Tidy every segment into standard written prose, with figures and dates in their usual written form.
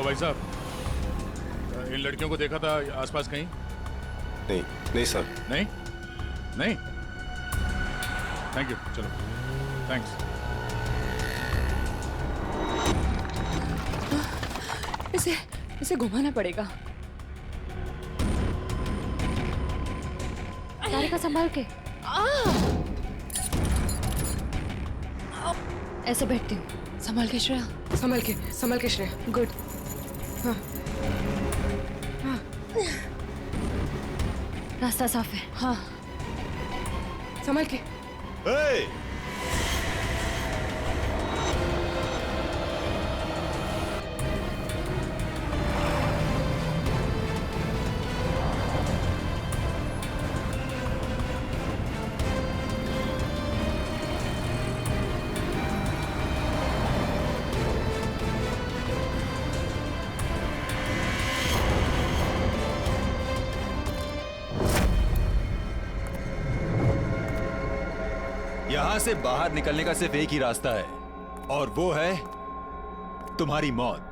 भाई साहब, इन लड़कियों को देखा था आसपास कहीं? नहीं नहीं सर। नहीं नहीं, थैंक यू, चलो थैंक्स। इसे घुमाना पड़ेगा। तारिका संभाल के। ऐसे बैठती हूँ। संभाल के श्रेया। संभल के श्रेया। गुड। हाँ। रास्ता साफ है। हाँ, संभल के। hey! यहां से बाहर निकलने का सिर्फ एक ही रास्ता है, और वो है तुम्हारी मौत।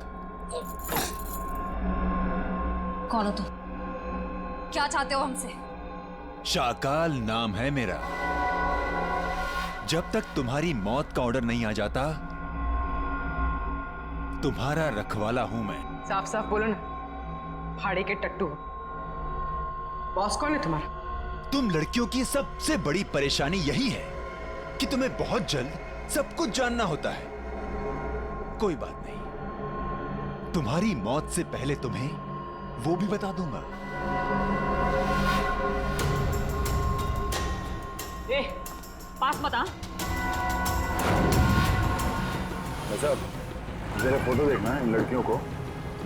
कौन हो तुम? क्या चाहते हो हमसे? शाकाल नाम है मेरा। जब तक तुम्हारी मौत का ऑर्डर नहीं आ जाता, तुम्हारा रखवाला हूं मैं। साफ साफ बोलो ना, फाड़े के टट्टू। बॉस कौन है तुम्हारा? तुम लड़कियों की सबसे बड़ी परेशानी यही है कि तुम्हें बहुत जल्द सब कुछ जानना होता है। कोई बात नहीं, तुम्हारी मौत से पहले तुम्हें वो भी बता दूंगा। ए, पास मत आ। साहब, जरा फोटो देखना है इन लड़कियों को।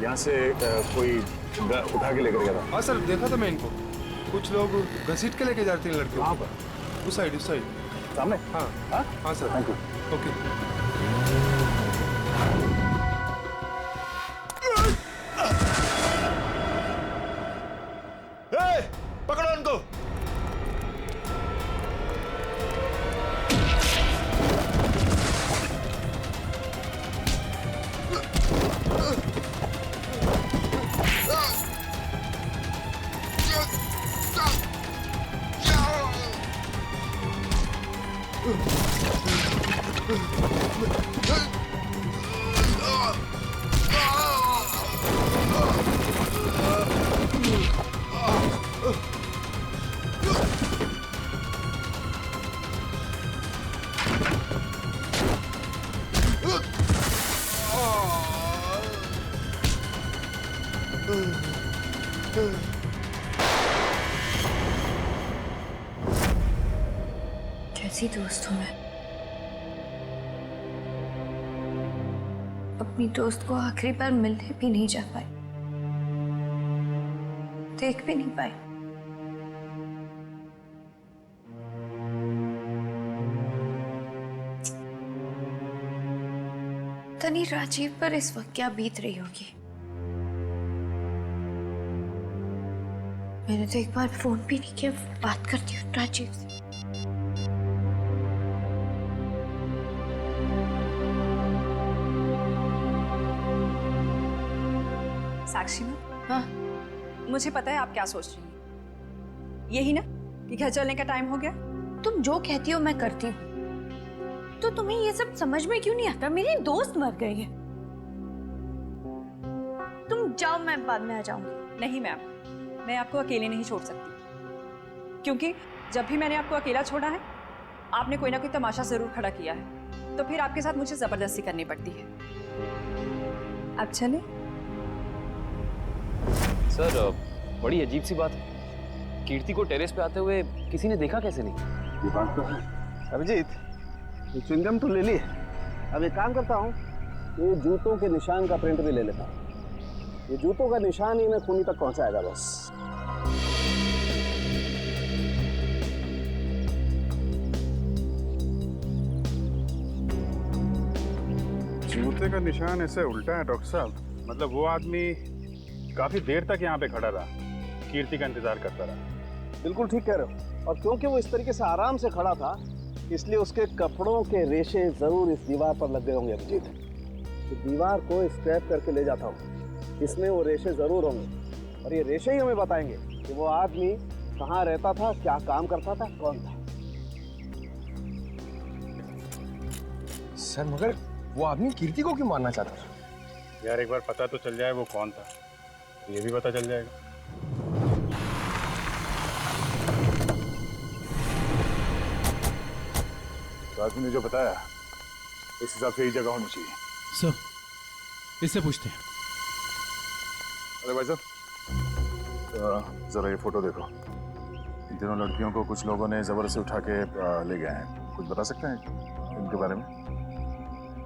यहाँ से कोई उठा के लेकर गया था। हाँ सर, देखा था मैं इनको। कुछ लोग घसीट के लेके जाते हैं लड़कियों। कहाँ पर? उस साइड सामने? हाँ हाँ हाँ सर। Thank you. ओके। पकड़ो उनको। कैसी दोस्त हूँ मैं। अपनी दोस्त को आखिरी बार मिलने भी नहीं जा पाई, देख भी नहीं पाई। तनी राजीव पर इस वक्त क्या बीत रही होगी। मैंने तो एक बार फोन भी नहीं किया। बात करती हूँ राजीव से। साक्षी मैम, हाँ, मुझे पता है आप क्या सोच रही हैं। यही ना कि घर चलने का टाइम हो गया। तुम जो कहती हो मैं करती हूँ। तो तुम्हें ये सब समझ में क्यों नहीं आता? मेरी दोस्त मर गई है। तुम जाओ, मैं बाद में आ जाऊंगी। नहीं मैम, मैं आपको अकेले नहीं छोड़ सकती, क्योंकि जब भी मैंने आपको अकेला छोड़ा है, आपने कोई ना कोई तमाशा जरूर खड़ा किया है, तो फिर आपके साथ मुझे जबरदस्ती करनी पड़ती है। अब चले। सर, बड़ी अजीब सी बात है। कीर्ति को टेरेस पे आते हुए किसी ने देखा कैसे नहीं? ये बात तो है। अभिजीत, ये च्युइंगम तो ले ली है। अब एक काम करता हूँ, ये जूतों के निशान का प्रिंट भी ले लेता हूँ। ये जूतों का निशान ही मैं खूनी तक पहुंचाएगा बस। जूते का निशान ऐसे उल्टा है डॉक्टर साहब। मतलब वो आदमी काफी देर तक यहाँ पे खड़ा रहा, कीर्ति का इंतजार करता रहा। बिल्कुल ठीक कह रहे हो। और क्योंकि वो इस तरीके से आराम से खड़ा था, इसलिए उसके कपड़ों के रेशे जरूर इस दीवार पर लग गए होंगे। अभिजीत, तो दीवार को स्क्रैप करके ले जाता हूँ इसमें वो रेशे जरूर होंगे और ये रेशे ही हमें बताएंगे कि वो आदमी कहाँ रहता था, क्या काम करता था, कौन था। सर मगर वो आदमी कीर्ति को क्यों मारना चाहता था? यार एक बार पता तो चल जाए वो कौन था, ये भी पता चल जाएगा। तो आदमी ने जो बताया उस हिसाब से यही जगह होनी चाहिए। सर इससे पूछते हैं। अरे भाई साहब जरा ये फोटो देखो। इन तीनों लड़कियों को कुछ लोगों ने जबरदस्ती उठा के ले गए हैं। कुछ बता सकते हैं इनके बारे में?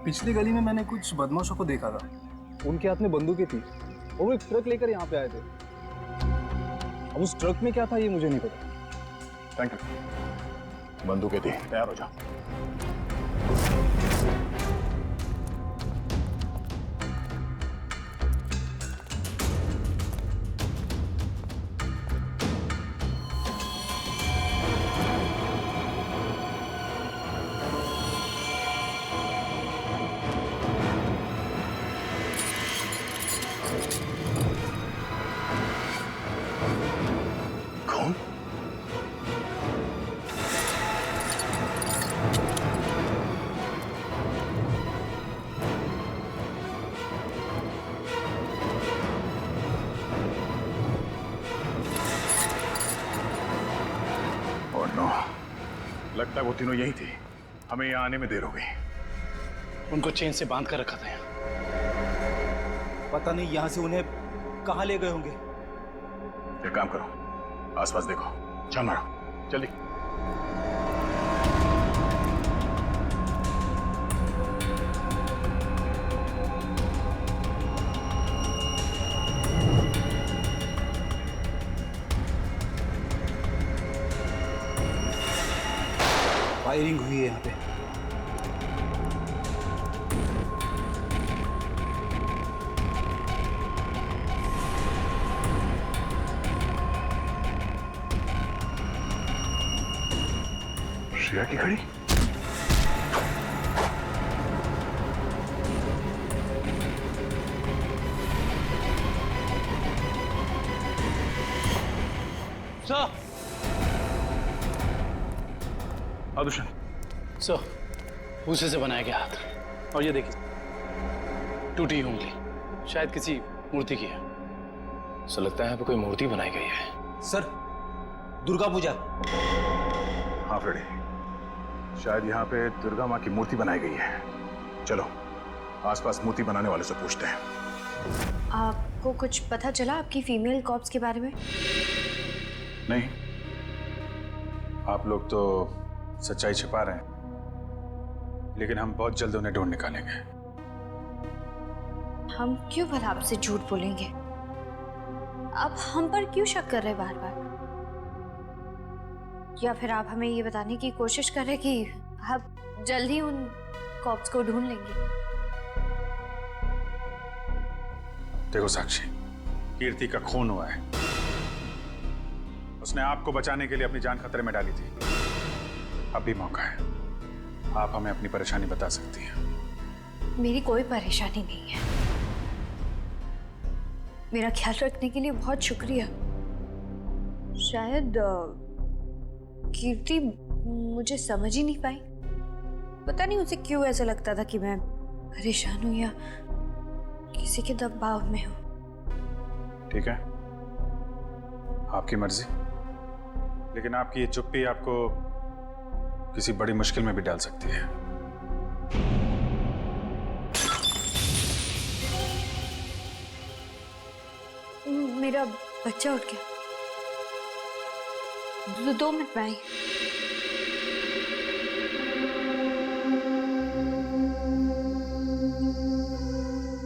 पिछली गली में मैंने कुछ बदमाशों को देखा था। उनके हाथ में बंदूकें थी और वो एक ट्रक लेकर यहाँ पे आए थे। अब उस ट्रक में क्या था ये मुझे नहीं पता। Thank you. बंदूकें थी, तैयार हो जाओ। कौन? और नो, लगता है वो तीनों यही थी। हमें यहाँ आने में देर हो गई। उनको चेन से बांध कर रखा था यहाँ। पता नहीं यहाँ से उन्हें कहाँ ले गए होंगे। एक काम करो, आसपास देखो, छान मारो, जल्दी। फायरिंग हुई है यहाँ पे। श्रेया की घड़ी? सर, आदुशन, सर, भूसे से बनाया गया हाथ। और ये देखिए, टूटी हुई उंगली, शायद किसी मूर्ति की है। सो लगता है यहाँ पे कोई मूर्ति बनाई गई है। सर, दुर्गा पूजा। हाँ फ्रेडी, शायद यहाँ पे दुर्गा माँ की मूर्ति बनाई गई है। चलो आसपास मूर्ति बनाने वाले से पूछते हैं। आपको कुछ पता चला आपकी फीमेल कॉप्स के बारे में? नहीं, आप लोग तो सच्चाई छिपा रहे हैं, लेकिन हम बहुत जल्द उन्हें ढूंढ निकालेंगे। हम क्यों भला आपसे झूठ बोलेंगे? आप हम पर क्यों शक कर रहे बार बार? या फिर आप हमें ये बताने की कोशिश कर रहे कि आप जल्द ही उन कॉप्स को ढूंढ लेंगे? देखो साक्षी, कीर्ति का खून हुआ है। उसने आपको बचाने के लिए अपनी जान खतरे में डाली थी। अब भी मौका है, आप हमें अपनी परेशानी बता सकती हैं। मेरी कोई परेशानी नहीं है। मेरा ख्याल रखने के लिए बहुत शुक्रिया। शायद कीर्ति मुझे समझ ही नहीं पाई। पता नहीं उसे क्यों ऐसा लगता था कि मैं परेशान हूं या किसी के दबाव में हूं। ठीक है, आपकी मर्जी, लेकिन आपकी ये चुप्पी आपको किसी बड़ी मुश्किल में भी डाल सकती है। मेरा बच्चा उठ गया। 2 मिनट में आई।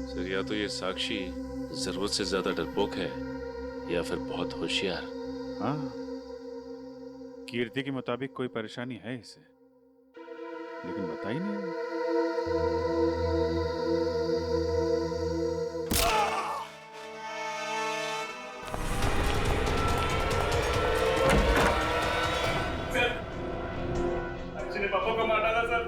सर, या तो ये साक्षी जरूरत से ज्यादा डरपोक है या फिर बहुत होशियार। हाँ, कीर्ति के मुताबिक कोई परेशानी है इसे, लेकिन बता ही नहीं। ने पापा को मार डाला सर।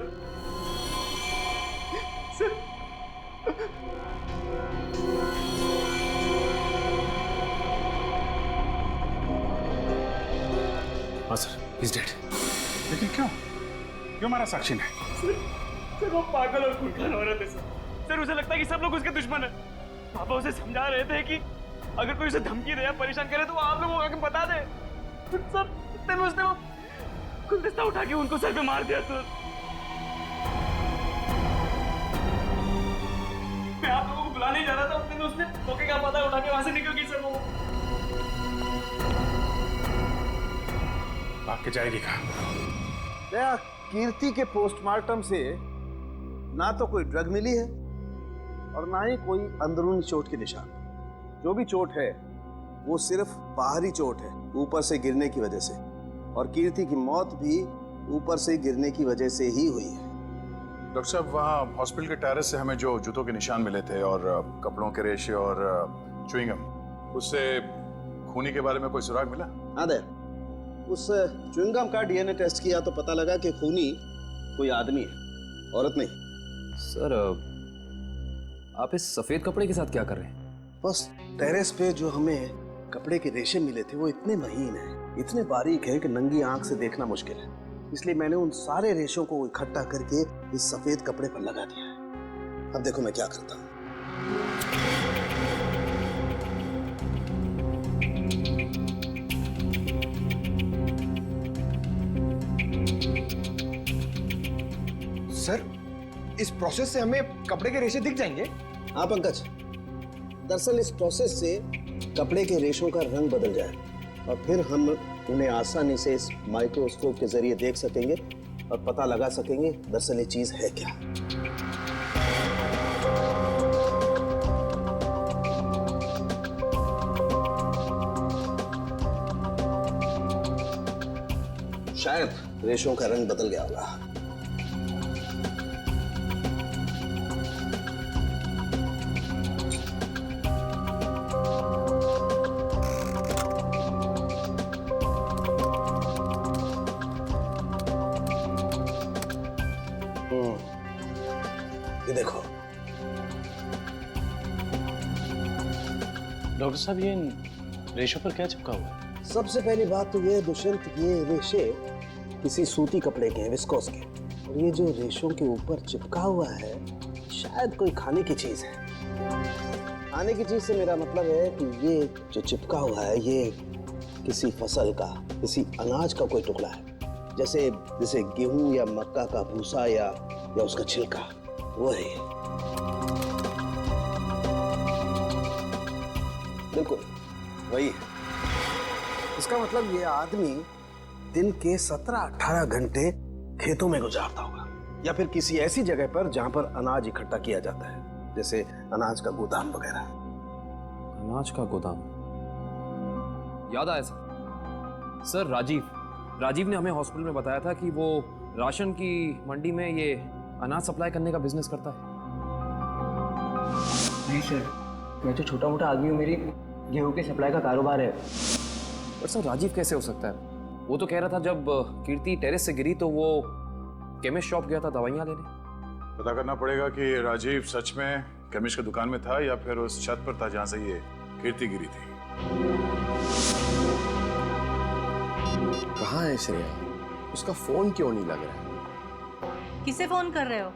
He's dead. लेकिन क्यों क्यों मारा साक्षी ने? सर वो पागल और खूंखार औरत है सर उसे लगता है कि सब लोग उसके दुश्मन है। पापा उसे समझा रहे थे कि अगर कोई उसे धमकी दे या परेशान करे तो वो आप लोगों को आके बता दे। सर इतने में उसने वो गुलदस्ता उठा के उनको सर पे मार दिया सर। मैं आप लोगों को बुलाने जा रहा था, उतने में उसने मौके का पता उठा के वहां से निकल गई सर वो। भाग के जाएगी कहाँ? दया, कीर्ति के पोस्टमार्टम से ना तो कोई ड्रग मिली है और ना ही कोई अंदरूनी चोट के निशान। जो भी चोट है वो सिर्फ बाहरी चोट है, ऊपर से गिरने की वजह से, और कीर्ति की मौत भी ऊपर से गिरने की वजह से ही हुई है। डॉक्टर साहब, वहाँ हॉस्पिटल के टेरेस से हमें जो जूतों के निशान मिले थे और कपड़ों के रेशे और च्युइंगम, उससे खूनी के बारे में कोई सुराग मिला? हाँ दया, उस च्युइंगम का डीएनए टेस्ट किया तो पता लगा कि खूनी कोई आदमी है, औरत नहीं। सर आप इस सफेद कपड़े के साथ क्या कर रहे हैं? बस टेरेस पे जो हमें कपड़े के रेशे मिले थे वो इतने महीन हैं, इतने बारीक हैं कि नंगी आंख से देखना मुश्किल है। इसलिए मैंने उन सारे रेशों को इकट्ठा करके इस सफेद कपड़े पर लगा दिया है। अब देखो मैं क्या करता हूँ। सर, इस प्रोसेस से हमें कपड़े के रेशे दिख जाएंगे? हाँ पंकज, दरअसल इस प्रोसेस से कपड़े के रेशों का रंग बदल जाए और फिर हम उन्हें आसानी से इस माइक्रोस्कोप के जरिए देख सकेंगे और पता लगा सकेंगे दरअसल ये चीज है क्या। शायद रेशों का रंग बदल गया होगा। ये देखो डॉक्टर साहब, ये इन रेशों पर क्या चिपका हुआ है? सबसे पहली बात तो ये है दुष्यंत, ये रेशे किसी सूती कपड़े के हैं, विस्कोस के, और ये जो रेशों के ऊपर चिपका हुआ है शायद कोई खाने की चीज है। खाने की चीज से मेरा मतलब है कि ये जो चिपका हुआ है ये किसी फसल का, किसी अनाज का कोई टुकड़ा है, जैसे जैसे गेहूं या मक्का का भूसा या उसका छिलका, वो है। बिल्कुल वही है। इसका मतलब ये आदमी दिन के 17-18 घंटे खेतों में गुजारता होगा या फिर किसी ऐसी जगह पर जहां पर अनाज इकट्ठा किया जाता है, जैसे अनाज का गोदाम वगैरह। अनाज का गोदाम, याद आया सर राजीव ने हमें हॉस्पिटल में बताया था कि वो राशन की मंडी में ये अनाज सप्लाई करने का बिजनेस करता है। नहीं सर, मैं तो छोटा मोटा आदमी हूँ, मेरी गेहूं के सप्लाई का कारोबार है। पर सर राजीव कैसे हो सकता है? वो तो कह रहा था जब कीर्ति टेरेस से गिरी तो वो केमिस्ट शॉप गया था दवाइयाँ लेने। पता करना पड़ेगा कि राजीव सच में केमिस्ट की दुकान में था या फिर उस छत पर था जहाँ से ये कीर्ति गिरी थी। कहाँ है श्रेया? उसका फोन क्यों नहीं लग रहा है? किसे फोन कर रहे हो?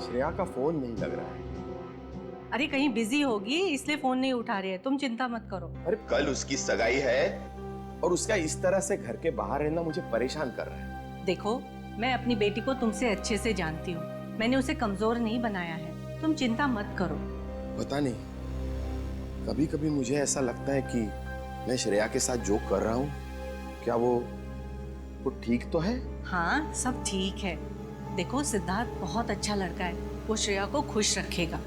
श्रेया का फोन नहीं लग रहा है। अरे कहीं बिजी होगी इसलिए फोन नहीं उठा रही है, तुम चिंता मत करो। अरे कल उसकी सगाई है और उसका इस तरह से घर के बाहर रहना मुझे परेशान कर रहा है। देखो, मैं अपनी बेटी को तुमसे अच्छे से जानती हूँ, मैंने उसे कमजोर नहीं बनाया है, तुम चिंता मत करो। पता नहीं, कभी कभी मुझे ऐसा लगता है कि मैं श्रेया के साथ जो कर रहा हूँ क्या वो ठीक तो है? हाँ, सब ठीक है। देखो, सिद्धार्थ बहुत अच्छा लड़का है, वो श्रेया को खुश रखेगा।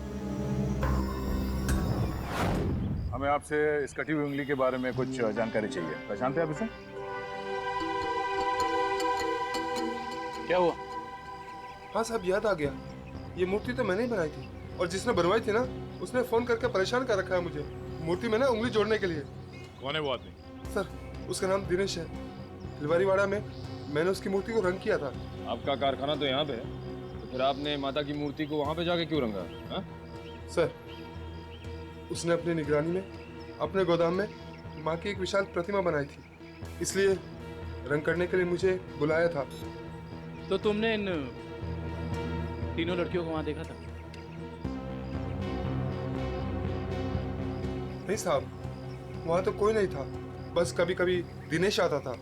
हमें आपसे इस कटी हुई उंगली के बारे में कुछ जानकारी चाहिए। पहचानते हैं आप इसे? क्या हुआ? हाँ साहब, याद आ गया। ये मूर्ति तो मैंने ही बनाई थी और जिसने बनवाई थी ना उसने फोन करके परेशान कर रखा है मुझे मूर्ति में ना उंगली जोड़ने के लिए। कौन है वो आदमी? सर, उसका नाम दिनेश है। तिलवारीवाड़ा में मैंने उसकी मूर्ति को रंग किया था। आपका कारखाना तो यहाँ पे है, तो फिर आपने माता की मूर्ति को वहाँ पे जाके क्यों रंगा? हा? सर, उसने अपनी निगरानी में अपने गोदाम में माँ की एक विशाल प्रतिमा बनाई थी, इसलिए रंग करने के लिए मुझे बुलाया था। तो तुमने इन तीनों लड़कियों को वहां देखा था? नहीं साहब, वहां तो कोई नहीं था, बस कभी कभी दिनेश आता था।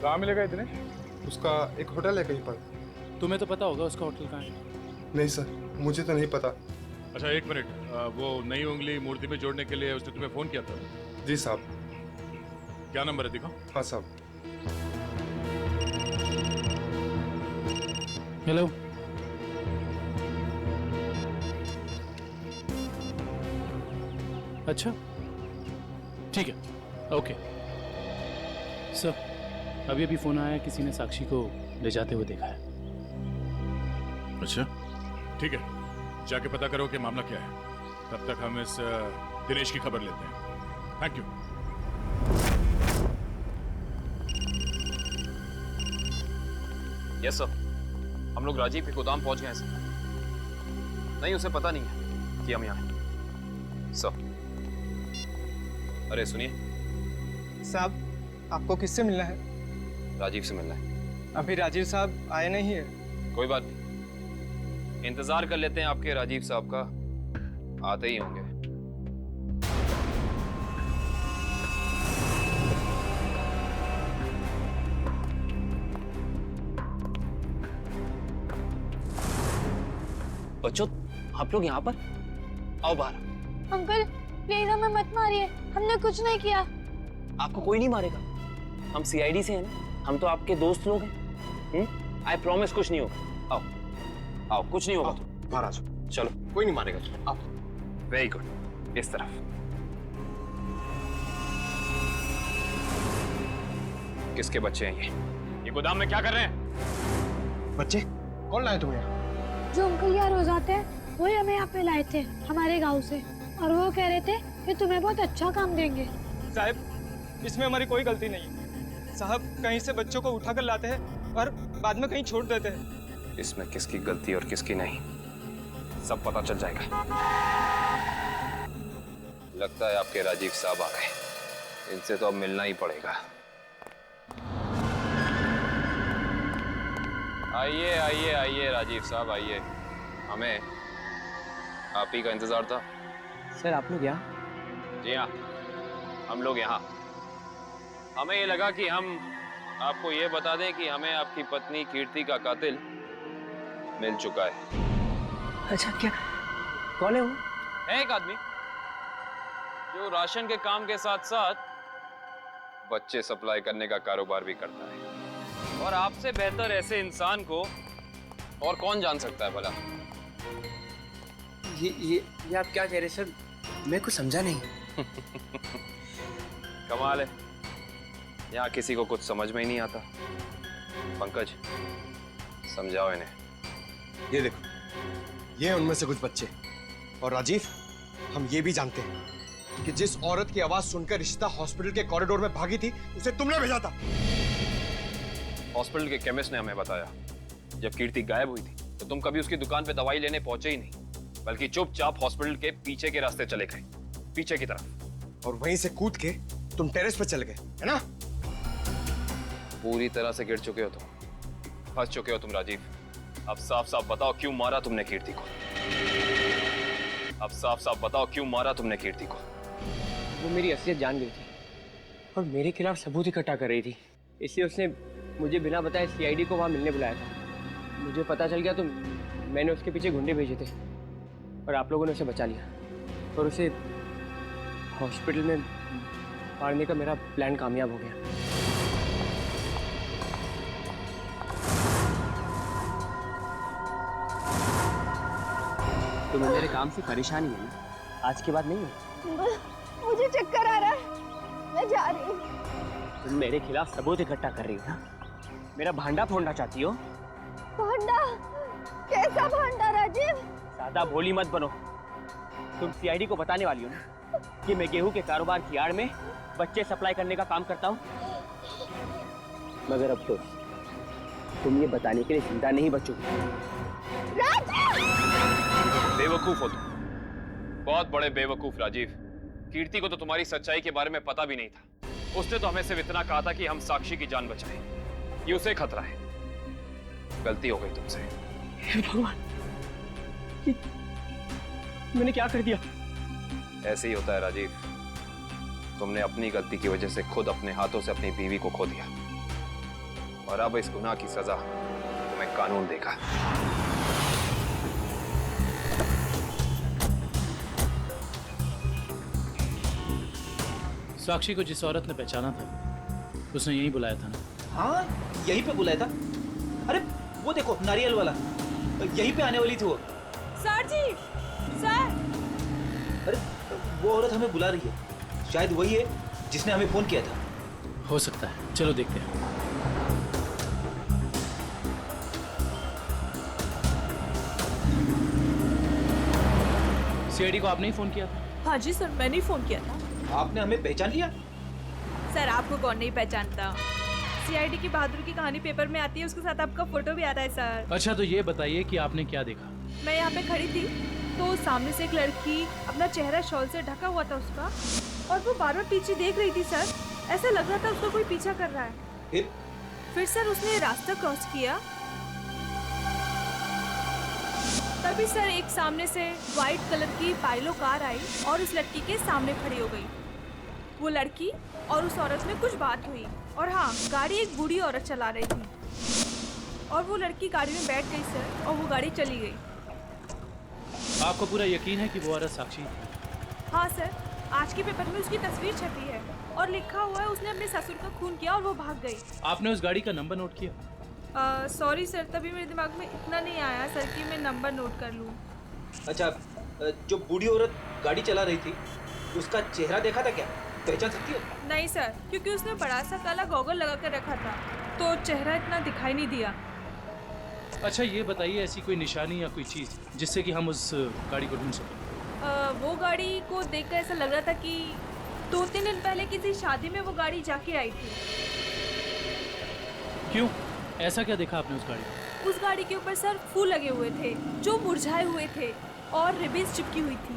कहाँ मिलेगा ये दिनेश? उसका एक होटल है कहीं पर। तुम्हें तो पता होगा उसका होटल कहाँ है? नहीं सर, मुझे तो नहीं पता। अच्छा एक मिनट, वो नई उंगली मूर्ति में जोड़ने के लिए उसने तुम्हें फोन किया था? जी साहब। क्या नंबर है दिखाओ। हाँ साहब। हेलो, अच्छा ठीक है, ओके सर। अभी अभी फोन आया, किसी ने साक्षी को ले जाते हुए देखा है। अच्छा ठीक है, जाके पता करो कि मामला क्या है। तब तक हम इस दिनेश की खबर लेते हैं। Thank you. यस सर, हम लोग राजीव के गोदाम पहुंच गए हैं सर। नहीं, उसे पता नहीं है कि हम यहाँ हैं सर। अरे सुनिए साहब, आपको किससे मिलना है? राजीव से मिलना है। अभी राजीव साहब आए नहीं है। कोई बात नहीं, इंतजार कर लेते हैं आपके राजीव साहब का, आते ही होंगे। बच्चों, आप लोग यहाँ पर आओ बाहर। अंकल प्लीज हमें मत मारिए, हमने कुछ नहीं किया। आपको कोई नहीं मारेगा, हम सीआईडी से हैं ना, हम तो आपके दोस्त लोग हैं। आई प्रॉमिस कुछ नहीं होगा। आओ आओ, कुछ नहीं होगा। बाहर आ जाओ। चलो, कोई नहीं मारेगा। आओ। वेरी गुड, इस तरफ। किसके बच्चे हैं ये गोदाम में क्या कर रहे हैं? बच्चे कौन लाए तुम्हें? जो अंकल यहाँ रोज आते हैं वही हमें यहाँ पे लाए थे हमारे गांव से, और वो कह रहे थे कि तुम्हें बहुत अच्छा काम देंगे। साहब, इसमें हमारी कोई गलती नहीं है। साहब कहीं से बच्चों को उठाकर लाते हैं और बाद में कहीं छोड़ देते हैं। इसमें किसकी गलती और किसकी नहीं, सब पता चल जाएगा। लगता है आपके राजीव साहब आ गए, इनसे तो अब मिलना ही पड़ेगा। आइए आइए आइए राजीव साहब, आइए। हमें आप ही का इंतजार था। सर आप लोग यहाँ? जी हाँ, हम लोग यहाँ। हमें ये लगा कि हम आपको ये बता दें कि हमें आपकी पत्नी कीर्ति का कातिल मिल चुका है। अच्छा, क्या कौन है वो? है एक आदमी जो राशन के काम के साथ साथ बच्चे सप्लाई करने का कारोबार भी करता है। और आपसे बेहतर ऐसे इंसान को और कौन जान सकता है भला? ये आप क्या कह रहे सर? मैं कुछ समझा नहीं। कमाल है, यहाँ किसी को कुछ समझ में ही नहीं आता। पंकज, समझाओ इन्हें। ये देखो, ये उनमें से कुछ बच्चे। और राजीव, हम ये भी जानते हैं कि जिस औरत की आवाज सुनकर रिश्ता हॉस्पिटल के कॉरिडोर में भागी थी, उसे तुमने भेजा था। हॉस्पिटल के केमिस्ट ने हमें बताया, जब कीर्ति गायब हुई थी तो तुम कभी उसकी दुकान पे दवाई लेने पहुंचे ही नहीं, बल्कि चुपचाप हॉस्पिटल के पीछे के रास्ते चले गए, पीछे की तरफ। और वहीं से कूद के तुम टेरेस पे चले गए, है ना? पूरी तरह से गिर चुके हो तुम, फंस चुके हो तुम राजीव। अब साफ साफ बताओ क्यों मारा तुमने कीर्ति को? अब साफ साफ बताओ क्यों मारा तुमने कीर्ति को? वो मेरी असलियत जान गई थी और मेरे खिलाफ सबूत इकट्ठा कर रही थी, इसलिए उसने मुझे बिना बताए सीआईडी को वहाँ मिलने बुलाया था। मुझे पता चल गया तो मैंने उसके पीछे गुंडे भेजे थे और आप लोगों ने उसे बचा लिया और उसे हॉस्पिटल में मारने का मेरा प्लान कामयाब हो गया। तुम्हें मेरे काम से परेशानी है ना? आज के बाद नहीं है? मुझे चक्कर आ रहा है, मैं जा रही हूँ। तुम मेरे खिलाफ सबूत इकट्ठा कर रही हो ना? मेरा भांडा फोड़ना चाहती हो? भांडा? कैसा भांडा राजीव? ज्यादा भोली मत बनो। तुम सीआईडी को बताने वाली हो ना कि मैं गेहूं के कारोबार की आड़ में बच्चे सप्लाई करने का काम करता हूँ? मगर अफसोस, तुम ये बताने के लिए जिंदा नहीं बचोगे। बेवकूफ हो तुम, बहुत बड़े बेवकूफ राजीव। कीर्ति को तो तुम्हारी सच्चाई के बारे में पता भी नहीं था, उसने तो हमें सिर्फ इतना कहा था कि हम साक्षी की जान बचाएं। ये उसे खतरा है। गलती हो गई तुमसे। हे भगवान, मैंने क्या कर दिया? ऐसे ही होता है राजीव। तुमने अपनी गलती की वजह से खुद अपने हाथों से अपनी बीवी को खो दिया, और अब इस गुनाह की सजा तुम्हें कानून देगा। साक्षी को जिस औरत ने पहचाना था उसने यही बुलाया था ना? हाँ, यहीं पे बुलाया था। अरे वो देखो, नारियल वाला, यहीं पे आने वाली थी वो। सर जी, सर। अरे वो औरत हमें बुला रही है, शायद वही है जिसने हमें फोन किया था। हो सकता है, चलो देखते हैं। सीआईडी को आपने ही फोन किया था? हाँ जी सर, मैंने ही फोन किया था। आपने हमें पहचान लिया? सर आपको कौन नहीं पहचानता? सीआईडी की बहादुर की कहानी पेपर में आती है, उसके साथ आपका फोटो भी आता है सर। अच्छा, तो ये बताइए कि आपने क्या देखा? मैं यहाँ पे खड़ी थी तो सामने से एक लड़की, अपना चेहरा शॉल से ढका हुआ था उसका, और वो बार बार पीछे देख रही थी सर। ऐसा लग रहा था उसको कोई पीछा कर रहा है। फिर सर उसने रास्ता क्रॉस किया, तभी सर एक सामने से व्हाइट कलर की पाइलो कार आई और उस लड़की के सामने खड़ी हो गई। वो लड़की और उस औरत में कुछ बात हुई, और हाँ, गाड़ी एक बूढ़ी औरत चला रही थी, और वो लड़की गाड़ी में बैठ गई सर, और वो गाड़ी चली गई। आपको पूरा यकीन है कि वो औरत साक्षी है? हाँ सर, आज के पेपर में उसकी तस्वीर छपी है और लिखा हुआ है उसने अपने ससुर का खून किया और वो भाग गई। आपने उस गाड़ी का नंबर नोट किया? सॉरी सर, तभी मेरे दिमाग में इतना नहीं आया सर कि मैं नंबर नोट कर लूँ। अच्छा, जो बूढ़ी औरत गाड़ी चला रही थी उसका चेहरा देखा था क्या? पहचान सकती हो? नहीं सर, क्योंकि उसने बड़ा सा काला गॉगल लगा कर रखा था, तो चेहरा इतना दिखाई नहीं दिया। अच्छा, ये बताइए ऐसी कोई निशानी या कोई चीज़ जिससे कि हम उस गाड़ी को ढूंढ सकें? वो गाड़ी को देखकर ऐसा लग रहा था कि 2-3 दिन पहले किसी शादी में वो गाड़ी जाके आई थी। क्यों? ऐसा क्या देखा आपने उस गाड़ी में? उस गाड़ी के ऊपर सर फूल लगे हुए थे जो मुरझाए हुए थे, और रिबन्स चिपकी हुई थी।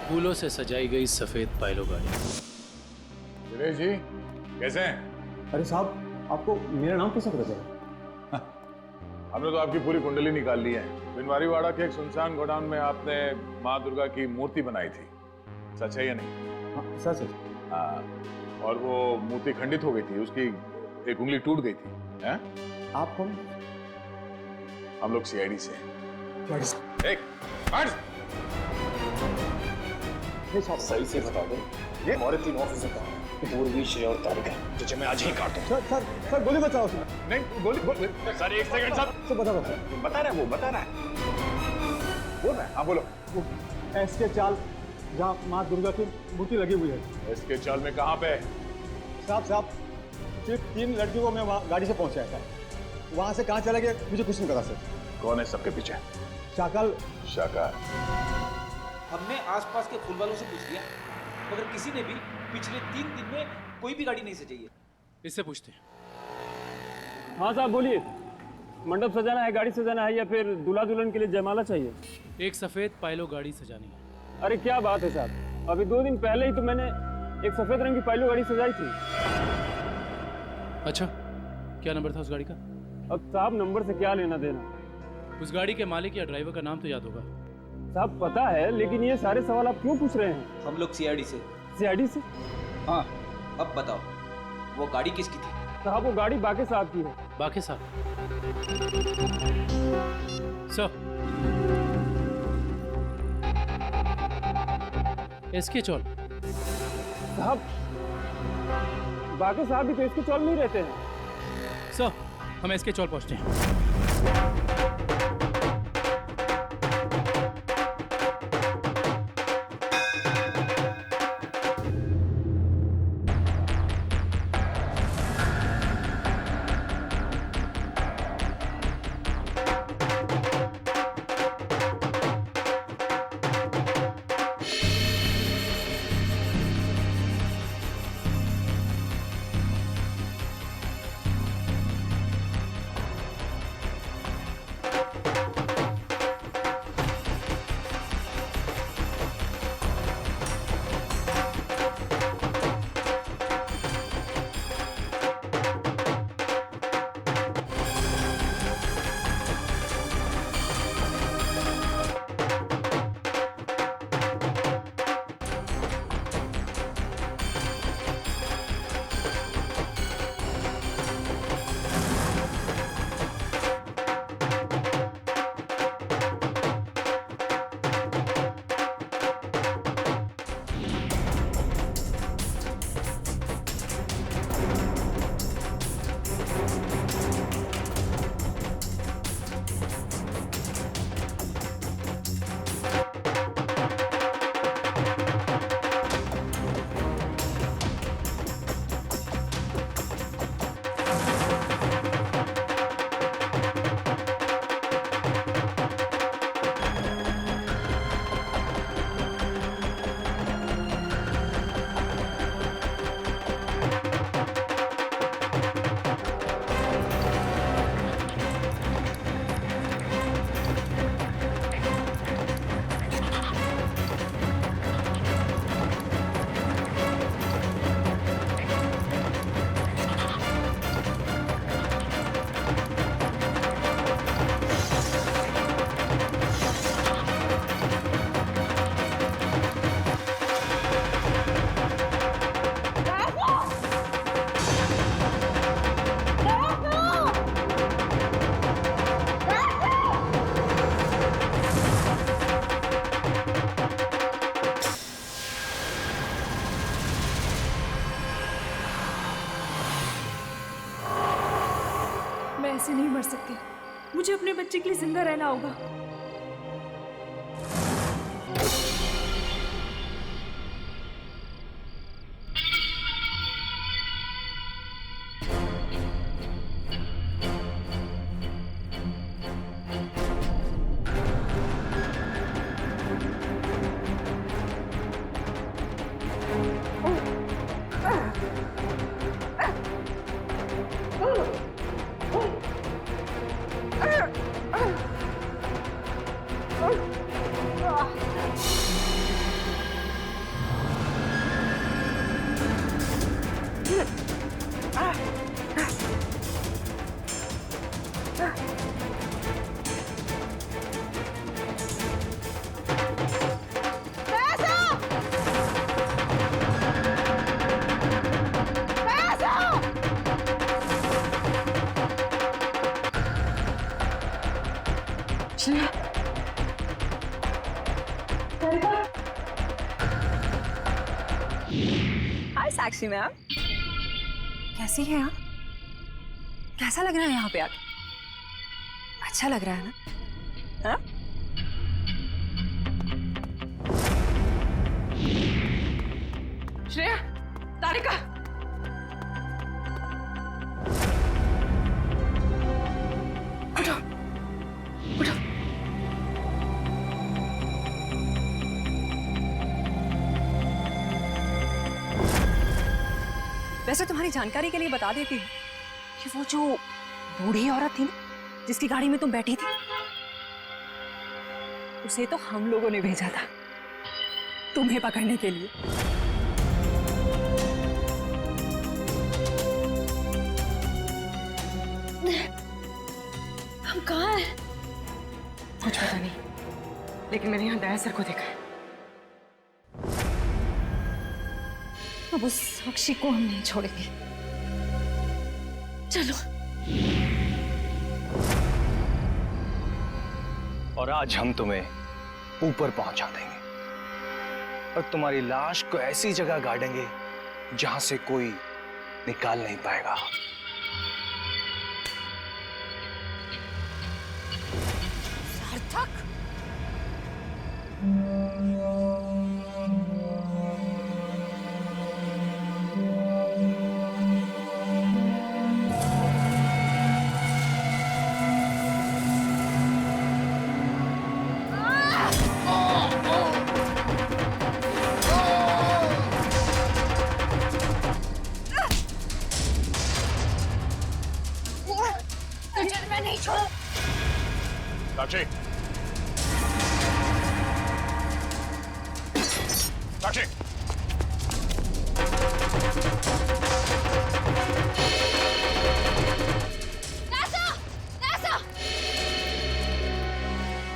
फूलों से सजाई गई सफेद पाइलो गाड़ी। दिनेश जी, कैसे हैं? अरे साहब, आपको मेरा नाम कैसे पता चला? हमने तो आपकी पूरी कुंडली निकाल ली है। बिनवारीवाड़ा के एक सुनसान गोडाउन में आपने माँ दुर्गा की मूर्ति बनाई थी, सच है या नहीं? हाँ, सच है। हाँ, और वो मूर्ति खंडित हो गई थी, उसकी एक उंगली टूट गई थी। हैं? आप कौन? हम लोग सीआईडी से हैं। एक साहब, सही से बता दो, ये हमारे 3 ऑफिसर कहाँ हैं? पूर्वी, श्रेय और तारिका, तुझे मैं आज ही काट दूं। सर गोली बचाओ। नहीं, गोली सर, एक सेकंड सर। बता रहा है, वो बता रहा है। बोल रहा है, हाँ बोलो। एसके चाल, जहाँ माँ दुर्गा की मूर्ति लगी हुई है। एसके चाल में कहाँ पे? साहब, सिर्फ 3 लड़कियों को मैं वहाँ गाड़ी से पहुँचाया था। वहाँ से कहाँ चला गया मुझे कुछ नहीं पता सर। कौन है सबके पीछे? शाकल। शाका। हमने आसपास के फूल वालों से पूछ लिया, मगर किसी ने भी पिछले 3 दिन में कोई भी गाड़ी नहीं सजाई है। इससे पूछते हैं। हाँ साहब बोलिए, मंडप सजाना है, गाड़ी सजाना है, या फिर दूल्हा दुल्हन के लिए जयमाला चाहिए? एक सफेद पाइलो गाड़ी सजानी है। अरे क्या बात है साहब, अभी 2 दिन पहले ही तो मैंने एक सफेद रंग की पाइलो गाड़ी सजाई थी। अच्छा, क्या नंबर था उस गाड़ी का? अब साहब नंबर से क्या लेना देना? उस गाड़ी के मालिक या ड्राइवर का नाम तो याद होगा? साहब पता है, लेकिन ये सारे सवाल आप क्यों पूछ रहे हैं? हम लोग सीआईडी से। सीआईडी से? हाँ, अब बताओ वो गाड़ी किसकी थी? साहब वो गाड़ी बाके साहब की है। बाके साहब? सर, एसके चौल। साहब बाके साहब भी तो इसके चौल नहीं रहते हैं। सर, हम एसके चौल पहुंचते हैं। मुझे अपने बच्चे के लिए जिंदा रहना होगा। हाय साक्षी मैम, कैसी है आप? कैसा लग रहा है यहाँ पे आके? अच्छा लग रहा है ना? हाँ? श्रेया, तारिका, उठो, उठो। वैसे तुम्हारी जानकारी के लिए बता देती हूँ कि वो जो बूढ़ी औरत थी ना जिसकी गाड़ी में तुम बैठी थी, उसे तो हम लोगों ने भेजा था तुम्हें पकड़ने के लिए। हम कहाँ हैं? कुछ पता नहीं, लेकिन मैंने यहाँ दया सर को देखा है। अब उस साक्षी को हम नहीं छोड़ेंगे। चलो। और आज हम तुम्हें ऊपर पहुंचा देंगे और तुम्हारी लाश को ऐसी जगह गाड़ेंगे जहां से कोई निकाल नहीं पाएगा। सार्थक, मैं नहीं छोड़। साक्षी, साक्षी,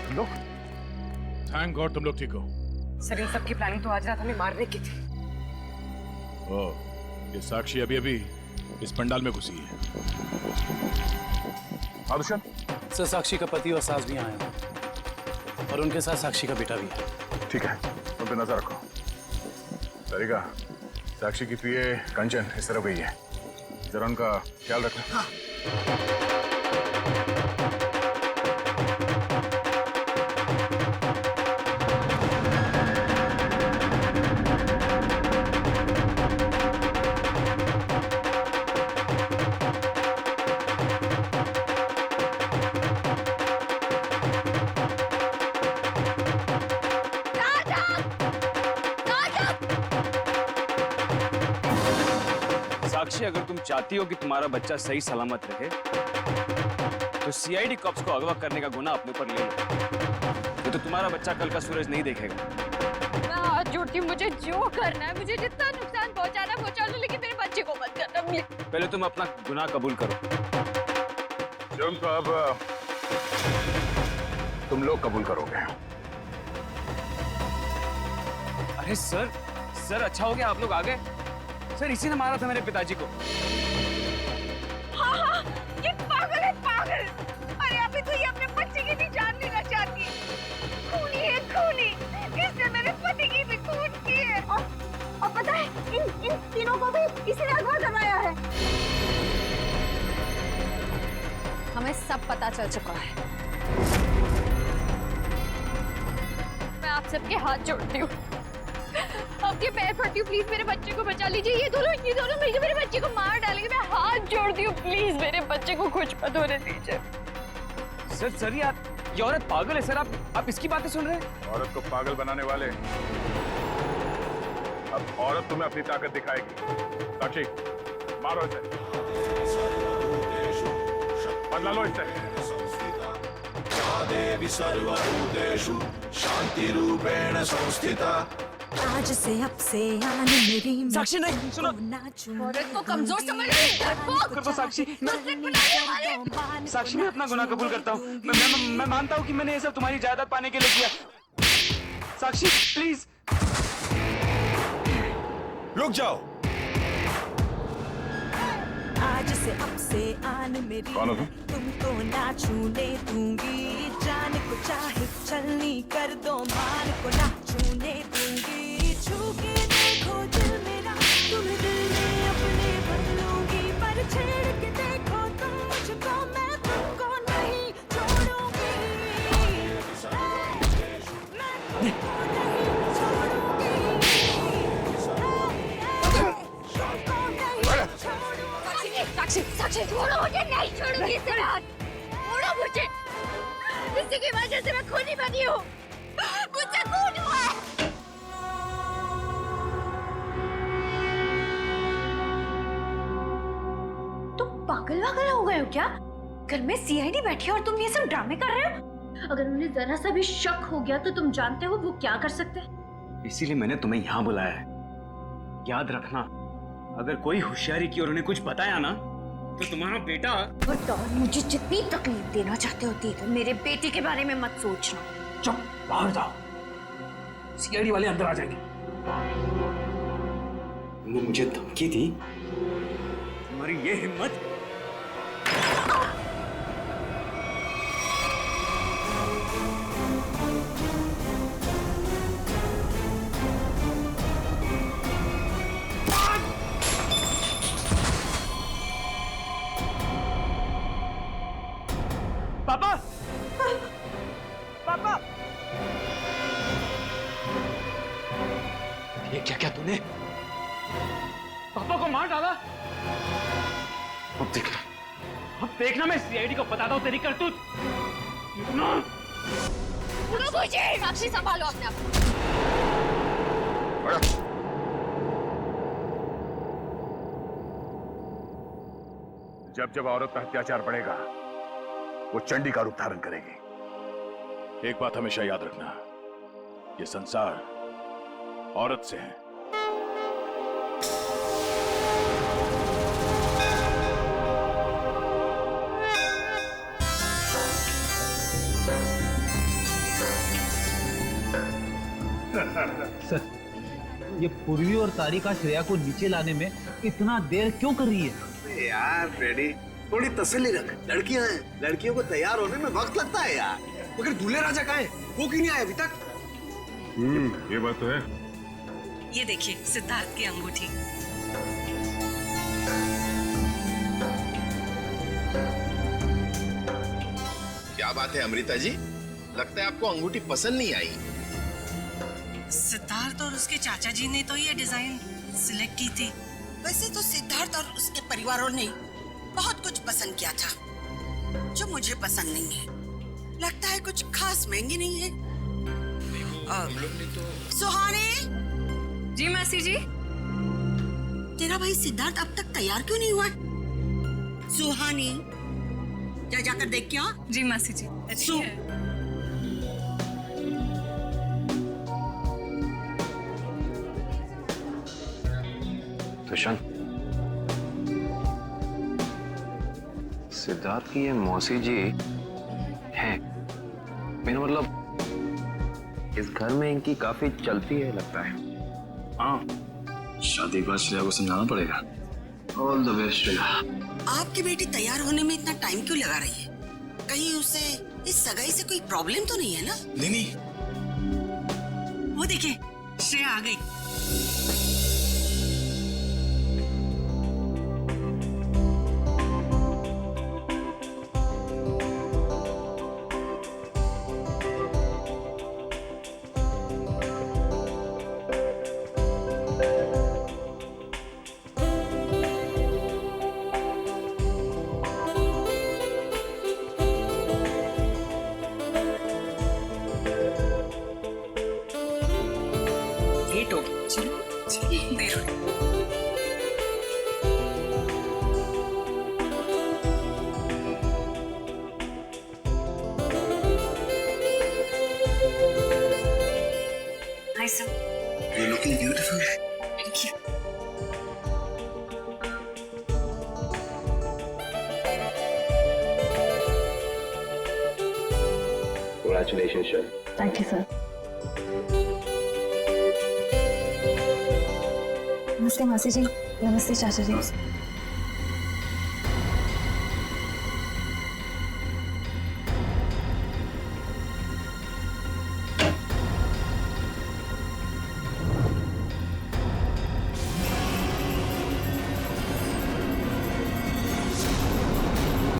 तुम लोग? थैंक गॉड तुम लोग ठीक हो। सर, इन सब की प्लानिंग तो आज रात हमें मारने की थी। ओह, ये साक्षी अभी अभी इस पंडाल में घुसी है। आदुशन? सर, साक्षी का पति और सास भी आए हैं और उनके साथ साक्षी का बेटा भी है। ठीक है, तुम पे नजर रखो। तारिका, साक्षी की पीए कंचन इस तरफ गई है, जरा उनका ख्याल रखना। हाँ। साक्षी, अगर तुम चाहती हो कि तुम्हारा बच्चा सही सलामत रहे तो सीआईडी कॉप्स को अगवा करने का गुनाह अपने ऊपर ले लो। तो तुम्हारा बच्चा कल का सूरज नहीं देखेगा। मैं हाथ जोड़ती हूँ, मुझे जो करना है, मुझे जितना नुकसान पहुंचाना पहुंचा लो, लेकिन मेरे बच्चे को मत करना प्लीज। पहले तुम अपना गुनाह कबूल करो। जुर्म तो अब तुम लोग कबूल करोगे। अरे सर, अच्छा हो गया आप लोग आ गए। सर, इसी ने मारा था मेरे पिताजी को। हाँ, ये पागल है, पागल। अरे अभी तो ये अपने बच्चे की भी जान लेना चाहती है। खूनी है, खूनी। इसने मेरे पति की भी खून की है। और पता है, इन तीनों को भी इसी ने अगवा करवाया है। हमें तुम्हें सब पता चल चुका है। मैं आप सबके हाथ जोड़ती हूँ, आपके पैर पड़ती हूँ, प्लीज मेरे बच्चे को बचा लीजिए। ये दोनों मिलकर मेरे बच्चे को मार डालेंगे। मैं हाथ जोड़ती हूँ, प्लीज मेरे बच्चे को कुछ मत होने दीजिए। सर ये औरत पागल है सर। आप इसकी बातें सुन रहे हैं? औरत को पागल बनाने वाले, अब औरत तुम्हें अपनी ताकत दिखाएगी। साक्षी, मारो इसे, बदला लो इससे। देवी सर्वभूतेषु शांति रूपेण संस्थिता। आज से अब से आने मेरी साक्षी नहीं, सुनो। औरत को कमजोर समझ रही है। तो साक्षी मैं अपना गुनाह कबूल करता हूँ। मैं मानता हूँ कि मैंने ये सब तुम्हारी जायदाद पाने के लिए किया। साक्षी प्लीज रुक जाओ। आज से अब से आन मेरी तुमको ना छूने दूंगी। जान को चाहे चलनी कर दो, मान को ना छूने दूंगी। छू के देखो दिल मेरा, तुम्हें दिल में अपने बदलूंगी। पर छेड़ के देखो तुम मुझको, मैं तुमको नहीं छोड़ूंगी। साक्षी छोड़ो मुझे, नहीं छोड़ूंगी इसे रात। छोड़ो मुझे, इसी की वजह से मैं खूनी बनी हूँ। मुझसे खून हुआ है। तुम पागल हो गए हो क्या? घर में सीआईडी बैठी है और तुम ये सब ड्रामे कर रहे हो? अगर उन्हें जरा सा भी शक हो गया तो तुम जानते हो वो क्या कर सकते हैं। इसीलिए मैंने तुम्हें यहाँ बुलाया है। याद रखना, अगर कोई होशियारी की और उन्हें कुछ बताया ना तो तुम्हारा बेटा। और मुझे जितनी तकलीफ देना चाहते हो दे दो, मेरे बेटे के बारे में मत सोचना। चुप, बाहर जाओ, सीआईडी वाले अंदर आ जाएंगे। तुमने मुझे धमकी दी, तुम्हारी ये हिम्मत। पापा, पापा, ये क्या तूने पापा को मार डाला? अब देखना मैं सीआईडी को बताता हूँ तेरी करतूत। मुझे साक्षी संभालो अपने आप। जब औरत पर अत्याचार बढ़ेगा वो चंडी का रूप धारण करेगी। एक बात हमेशा याद रखना, ये संसार औरत से है। सर, ये पूर्वी और तारिका श्रेया को नीचे लाने में इतना देर क्यों कर रही है? यार फ्रेडी, थोड़ी तसल्ली रख। लड़कियां हैं, लड़कियों को तैयार होने में वक्त लगता है यार। मगर दूल्हे राजा कहाँ है? वो क्यों नहीं आया अभी तक? ये बात तो है। ये देखिए सिद्धार्थ की अंगूठी। क्या बात है अमृता जी, लगता है आपको अंगूठी पसंद नहीं आई। सिद्धार्थ और उसके चाचा जी ने तो ये डिजाइन सिलेक्ट की थी। वैसे तो सिद्धार्थ और उसके परिवारों ने बहुत कुछ पसंद किया था जो मुझे पसंद नहीं है। लगता है कुछ खास महंगी नहीं है। हम लोग ने तो। सुहानी जी मासी जी। तेरा भाई सिद्धार्थ अब तक तैयार क्यों नहीं हुआ? सुहानी जा जाकर देख क्या? जी मासी जी। दुष्यंत, सिद्धार्थ की ये मौसी जी हैं। मेरा मतलब इस घर में इनकी काफी चलती है लगता है। हाँ, शादी के बाद श्रेया को समझाना पड़ेगा। All the best Shreya. आपकी बेटी तैयार होने में इतना टाइम क्यों लगा रही है? कहीं उसे इस सगाई से कोई प्रॉब्लम तो नहीं है ना? नहीं। वो देखिए श्रेया आ गई। रेशम। You're looking beautiful. Thank you. Congratulations, sir. Thank you sir. नमस्ते मासी जी। नमस्ते चाचा जी।